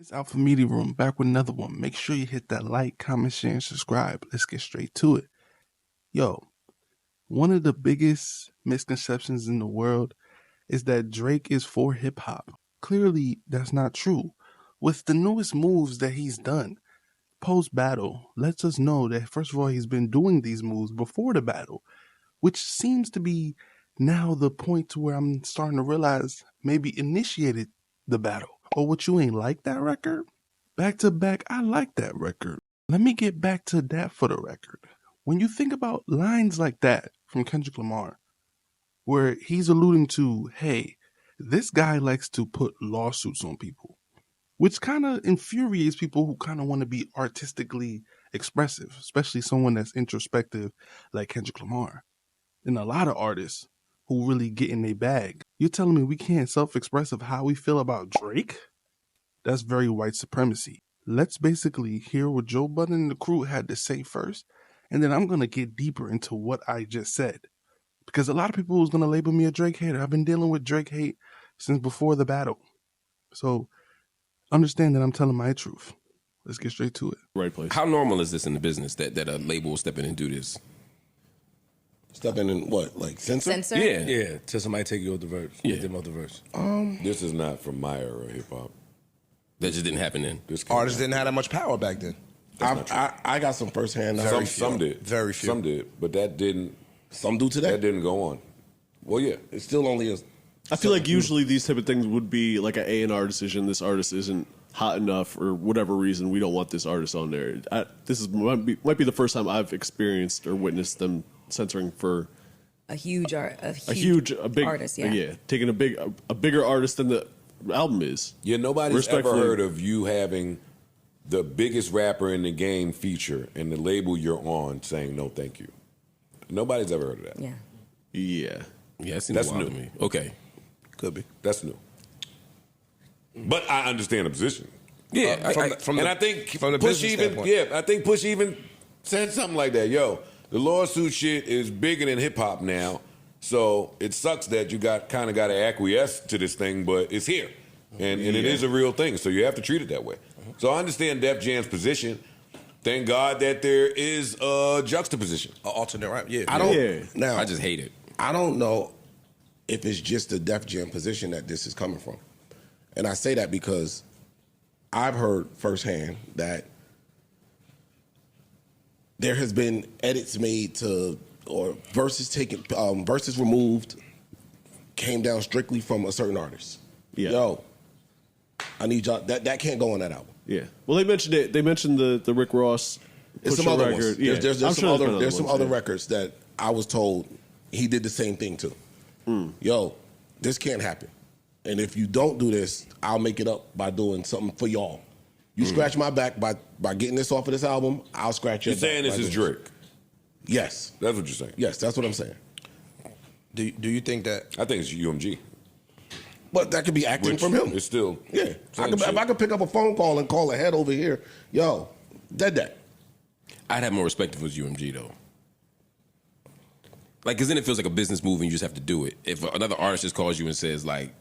It's Alpha Media Room, back with another one. Make sure you hit that like, comment, share, and subscribe. Let's get straight to it. Yo, one of the biggest misconceptions in the world is that Drake is for hip-hop. Clearly, that's not true. With the newest moves that he's done, post-battle, lets us know that, first of all, he's been doing these moves before the battle, which seems to be now the point to where I'm starting to realize maybe initiated the battle. Oh, what, you ain't like that record? Back to back, I like that record. Let me get back to that for the record. When you think about lines like that from Kendrick Lamar, where he's alluding to, hey, this guy likes to put lawsuits on people, which kind of infuriates people who kind of want to be artistically expressive, especially someone that's introspective like Kendrick Lamar. And a lot of artists who really get in their bag. You're telling me we can't self-express of how we feel about Drake? That's very white supremacy. Let's basically hear what Joe Budden and the crew had to say first, and then I'm going to get deeper into what I just said. Because a lot of people was going to label me a Drake hater. I've been dealing with Drake hate since before the battle. So understand that I'm telling my truth. Let's get straight to it. Right place. How normal is this in the business that a label will step in and do this? Step in what, like censor? Yeah. Yeah, till somebody take you off the verse. Yeah. Get them off the verse. This is not from my era of hip hop. That just didn't happen then. Artists didn't have that much power back then. I got some firsthand knowledge. Some did. Very few. Some did, but that didn't. Some do today. That didn't go on. Well, yeah. It still only is. I feel like usually these type of things would be like an A&R decision. This artist isn't hot enough, or whatever reason, we don't want this artist on there. Might be the first time I've experienced or witnessed them censoring for a big artist, yeah, taking a bigger artist than the album is. Yeah, nobody's ever heard of you having the biggest rapper in the game feature and the label you're on saying no, thank you. Nobody's ever heard of that. Yeah. That's new to me. Okay, Could be. That's new. But I understand the position. yeah. I think from the Push business even, standpoint. I think Push even said something like that. Yo, the lawsuit shit is bigger than hip hop now, so it sucks that you kind of got to acquiesce to this thing, but it's here, and it is a real thing, so you have to treat it that way. So I understand Def Jam's position. Thank God that there is a juxtaposition, An alternate rap, yeah. I don't. Now, I just hate it. I don't know if it's just the Def Jam position that this is coming from, and I say that because I've heard firsthand that there has been edits made to, or verses taken, verses removed, came down strictly from a certain artist. Yeah. Yo, I need y'all. That can't go on that album. Yeah. Well, they mentioned it. They mentioned the Rick Ross. There's some Pusha other record. ones. Yeah. There's some other records that I was told he did the same thing to. Yo, this can't happen. And if you don't do this, I'll make it up by doing something for y'all. You scratch my back by getting this off of this album, I'll scratch your You're back. saying this is Drake. Yes. That's what you're saying. Yes, that's what I'm saying. Do you think that? I think it's UMG. But that could be acting Which from him. It's still Yeah. same shit. If I could pick up a phone call and call a head over here, yo, that. I'd have more respect if it was UMG though. Like, because then it feels like a business move and you just have to do it. If another artist just calls you and says, like,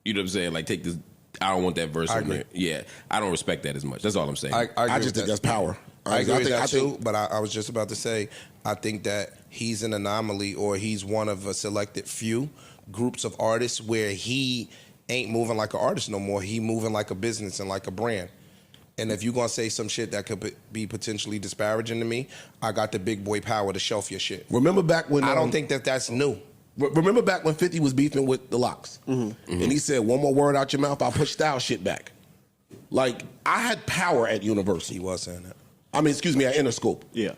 you know what I'm saying, like, take this, I don't want that verse I on agree. there. Yeah, I don't respect that as much. That's all I'm saying. I I agree just think with that's power. I agree with that I too, think- but I was just about to say, I think that he's an anomaly, or he's one of a selected few groups of artists where he ain't moving like an artist no more. He moving like a business and like a brand. And if you're going to say some shit that could be potentially disparaging to me, I got the big boy power to shelf your shit. Remember back when I don't think that that's new. Remember back when 50 was beefing with the Locks, and he said, "One more word out your mouth, I'll push style shit back." Like, I had power at University. He was saying that. I mean, excuse me, at Interscope. Yeah.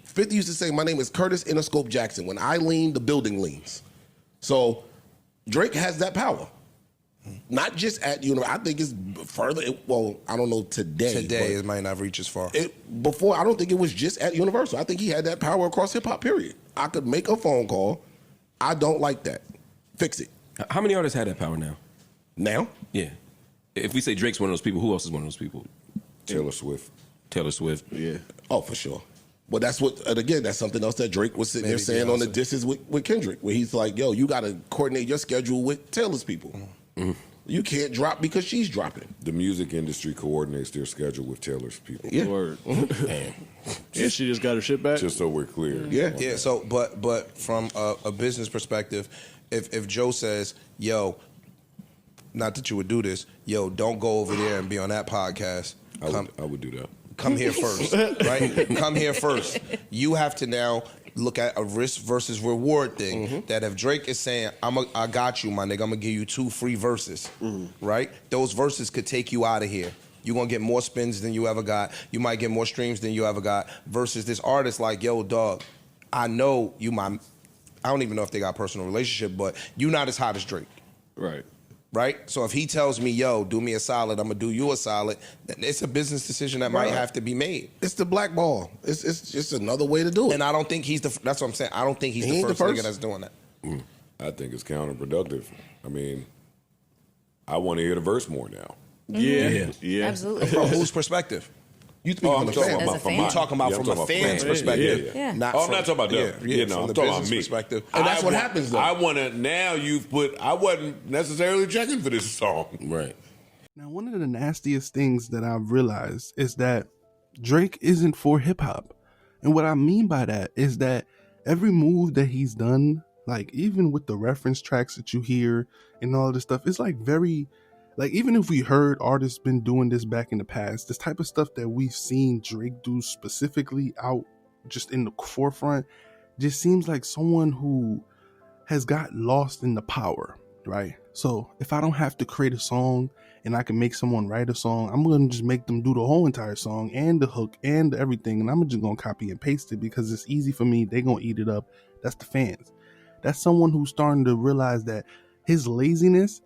50 used to say, "My name is Curtis Interscope Jackson. When I lean, the building leans." So Drake has that power. Not just at University. I think it's further. Well, I don't know today. Today, it might not reach as far. Before, I don't think it was just at Universal. I think he had that power across hip hop, period. I could make a phone call. I don't like that. Fix it. How many artists had that power now? Now? Yeah. If we say Drake's one of those people, who else is one of those people? Taylor Swift. Taylor Swift. Yeah. Oh, for sure. But that's what, and again, that's something else that Drake was sitting there Maybe saying on the Beyonce. disses with Kendrick, where he's like, yo, you got to coordinate your schedule with Taylor's people. You can't drop because she's dropping. The music industry coordinates their schedule with Taylor's people. Yeah. Word. Yeah, she just got her shit back. Just so we're clear. Yeah. So, but from a business perspective, if Joe says, "Yo," not that you would do this, "Yo, don't go over there and be on that podcast." I would do that. Come here first, right? Come here first. You have to now look at a risk versus reward thing. That if Drake is saying, I got you, my nigga, I'm gonna give you 2 free verses, right? Those verses could take you out of here. You're gonna get more spins than you ever got. You might get more streams than you ever got. Versus this artist like, yo, dog, I know you I don't even know if they got a personal relationship, but you not as hot as Drake. Right? So if he tells me, yo, do me a solid, I'm gonna do you a solid, then it's a business decision that might have to be made. It's the black ball. It's just another way to do it. And I don't think that's what I'm saying. I don't think he's the first nigga that's doing that. I think it's counterproductive. I mean, I want to hear the verse more now. Yeah. Absolutely. From whose perspective? You speak from I'm the talking fan. about As a from fan. my. You talking about from a fan's perspective. Yeah. Not I'm from, not talking about them. Yeah, No, from I'm the talking about business me. perspective. And that's what happens, though. I want to, now you've put, I wasn't necessarily checking for this song. Right. Now, one of the nastiest things that I've realized is that Drake isn't for hip hop. And what I mean by that is that every move that he's done, like even with the reference tracks that you hear and all this stuff, it's like very, like even if we heard artists been doing this back in the past, this type of stuff that we've seen Drake do specifically out just in the forefront, just seems like someone who has got lost in the power, right? So if I don't have to create a song and I can make someone write a song, I'm going to just make them do the whole entire song and the hook and everything. And I'm just going to copy and paste it because it's easy for me. They're going to eat it up. That's the fans. That's someone who's starting to realize that his laziness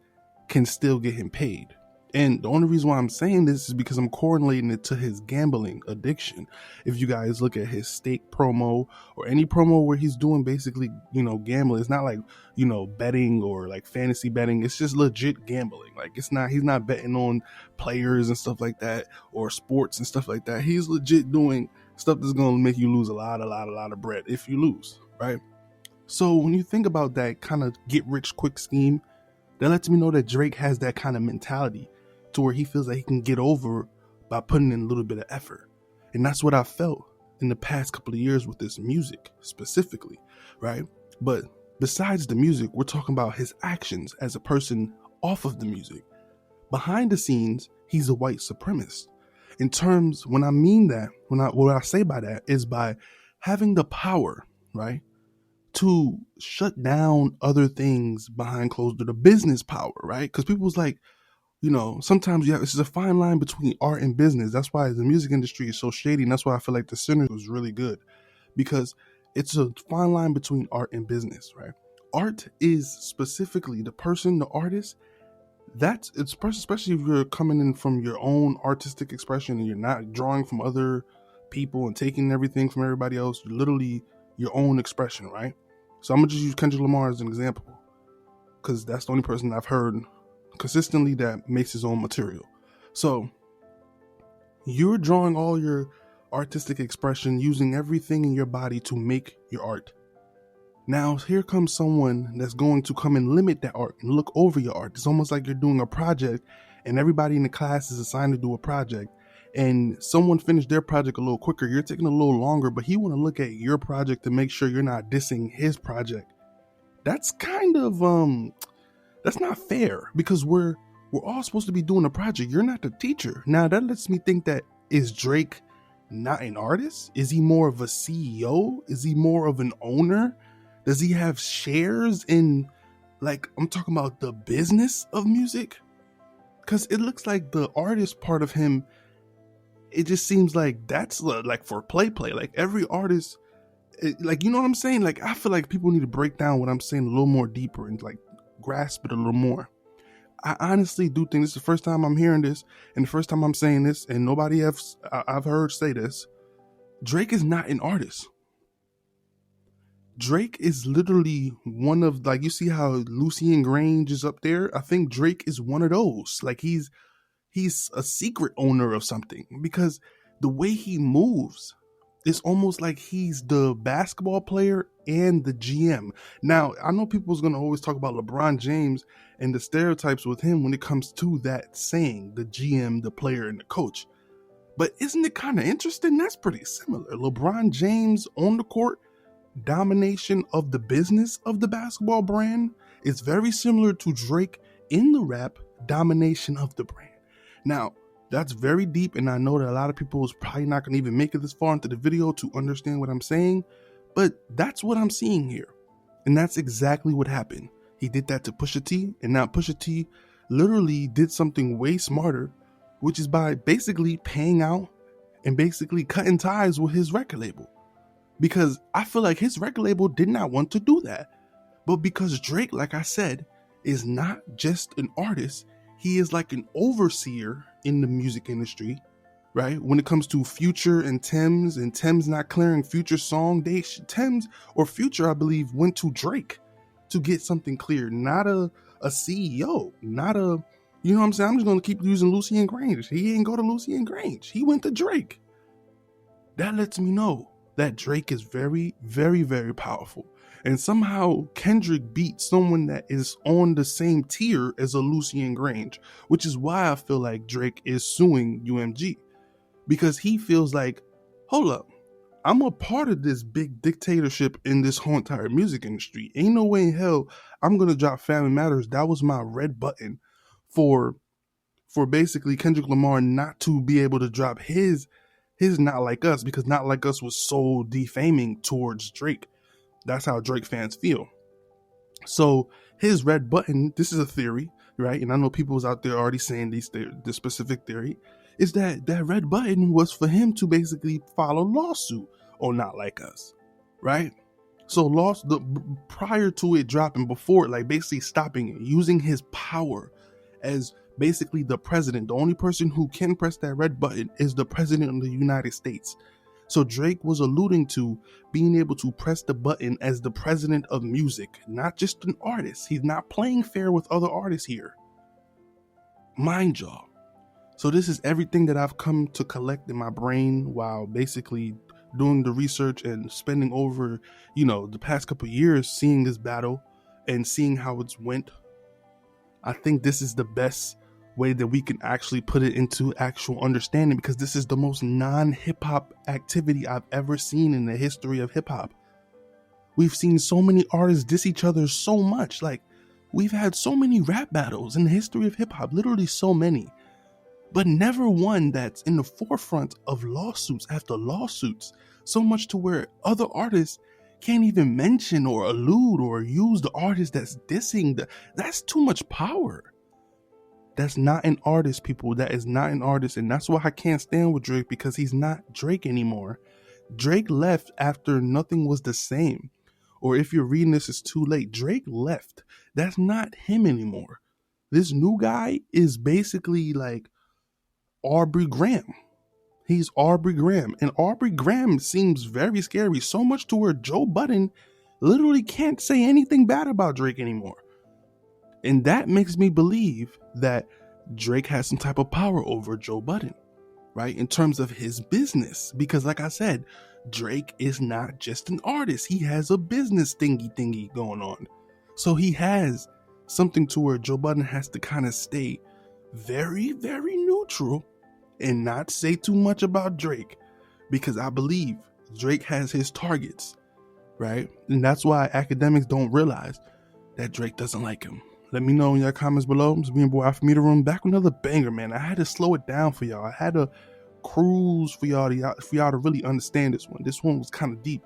can still get him paid. And the only reason why I'm saying this is because I'm correlating it to his gambling addiction. If you guys look at his stake promo or any promo where he's doing basically, gambling, it's not like, betting or like fantasy betting. It's just legit gambling. Like he's not betting on players and stuff like that or sports and stuff like that. He's legit doing stuff that's going to make you lose a lot of bread if you lose, right? So when you think about that kind of get rich quick scheme, that lets me know that Drake has that kind of mentality to where he feels like he can get over by putting in a little bit of effort. And that's what I felt in the past couple of years with this music specifically, right? But besides the music, we're talking about his actions as a person off of the music. Behind the scenes, he's a white supremacist. In terms, when I mean that, what I say by that is by having the power, right, to shut down other things behind closed door, the business power, right? Because people was like, sometimes this is a fine line between art and business. That's why the music industry is so shady. And that's why I feel like The Sinner was really good, because it's a fine line between art and business, right? Art is specifically the person, the artist. Especially if you're coming in from your own artistic expression and you're not drawing from other people and taking everything from everybody else. You're literally your own expression, right? So I'm gonna just use Kendrick Lamar as an example, because that's the only person I've heard consistently that makes his own material. So you're drawing all your artistic expression, using everything in your body to make your art. Now here comes someone that's going to come and limit that art and look over your art. It's almost like you're doing a project and everybody in the class is assigned to do a project, and someone finished their project a little quicker. You're taking a little longer, but he want to look at your project to make sure you're not dissing his project. That's kind of that's not fair, because we're all supposed to be doing a project. You're not the teacher. Now that lets me think that, is Drake not an artist? Is he more of a CEO? Is he more of an owner? Does he have shares in, like, I'm talking about the business of music? Because it looks like the artist part of him, it just seems like that's like for play. Like every artist, like, you know what I'm saying? Like, I feel like people need to break down what I'm saying a little more deeper and like grasp it a little more. I honestly do think this is the first time I'm hearing this and the first time I'm saying this, and nobody else I've heard say this. Drake is not an artist. Drake is literally one of, like, you see how Lucian Grange is up there? I think Drake is one of those. Like, he's a secret owner of something, because the way he moves It's almost like he's the basketball player and the GM. Now, I know people's going to always talk about LeBron James and the stereotypes with him when it comes to that saying, the GM, the player, and the coach. But isn't it kind of interesting? That's pretty similar. LeBron James on the court, domination of the business of the basketball brand is very similar to Drake in the rap, domination of the brand. Now, that's very deep, and I know that a lot of people is probably not going to even make it this far into the video to understand what I'm saying, but that's what I'm seeing here. And that's exactly what happened. He did that to Pusha T, and now Pusha T literally did something way smarter, which is by basically paying out and basically cutting ties with his record label. Because I feel like his record label did not want to do that. But because Drake, like I said, is not just an artist, he is like an overseer in the music industry, right? When it comes to Future and Thames not clearing Future's song, Thames or Future, I believe, went to Drake to get something clear, not a CEO, not a, you know what I'm saying? I'm just going to keep using Lucien Grange. He ain't go to Lucien Grange. He went to Drake. That lets me know that Drake is very, very, very powerful. And somehow Kendrick beat someone that is on the same tier as a Lucien Grange, which is why I feel like Drake is suing UMG. Because he feels like, hold up, I'm a part of this big dictatorship in this whole entire music industry. Ain't no way in hell I'm going to drop Family Matters. That was my red button for basically Kendrick Lamar not to be able to drop his Not Like Us, because Not Like Us was so defaming towards Drake. That's how Drake fans feel. So his red button, this is a theory, right? And I know people was out there already saying this specific theory, is that red button was for him to basically file a lawsuit on Not Like Us, right? So prior to it dropping, before it, like basically stopping it, using his power as basically the president. The only person who can press that red button is the president of the United States. So Drake was alluding to being able to press the button as the president of music, not just an artist. He's not playing fair with other artists here. Mind y'all. So this is everything that I've come to collect in my brain while basically doing the research and spending over, the past couple of years seeing this battle and seeing how it's went. I think this is the best way that we can actually put it into actual understanding, because this is the most non-hip-hop activity I've ever seen in the history of hip-hop. We've seen so many artists diss each other so much. Like, we've had so many rap battles in the history of hip-hop, literally so many, but never one that's in the forefront of lawsuits after lawsuits, so much to where other artists can't even mention or allude or use the artist that's dissing. That's too much power. That's not an artist, people. That is not an artist. And that's why I can't stand with Drake, because he's not Drake anymore. Drake left after Nothing Was the Same. Or if you're reading this, it's too late. Drake left. That's not him anymore. This new guy is basically like Aubrey Graham. He's Aubrey Graham. And Aubrey Graham seems very scary. So much to where Joe Budden literally can't say anything bad about Drake anymore. And that makes me believe that Drake has some type of power over Joe Budden, right? In terms of his business. Because like I said, Drake is not just an artist. He has a business thingy going on. So he has something to where Joe Budden has to kind of stay very, very neutral and not say too much about Drake. Because I believe Drake has his targets, right? And that's why academics don't realize that Drake doesn't like him. Let me know in your comments below. It's me, boy, Out For Me The Room, back with another banger, man. I had to slow it down for y'all. I had to cruise for y'all to really understand this one. This one was kind of deep.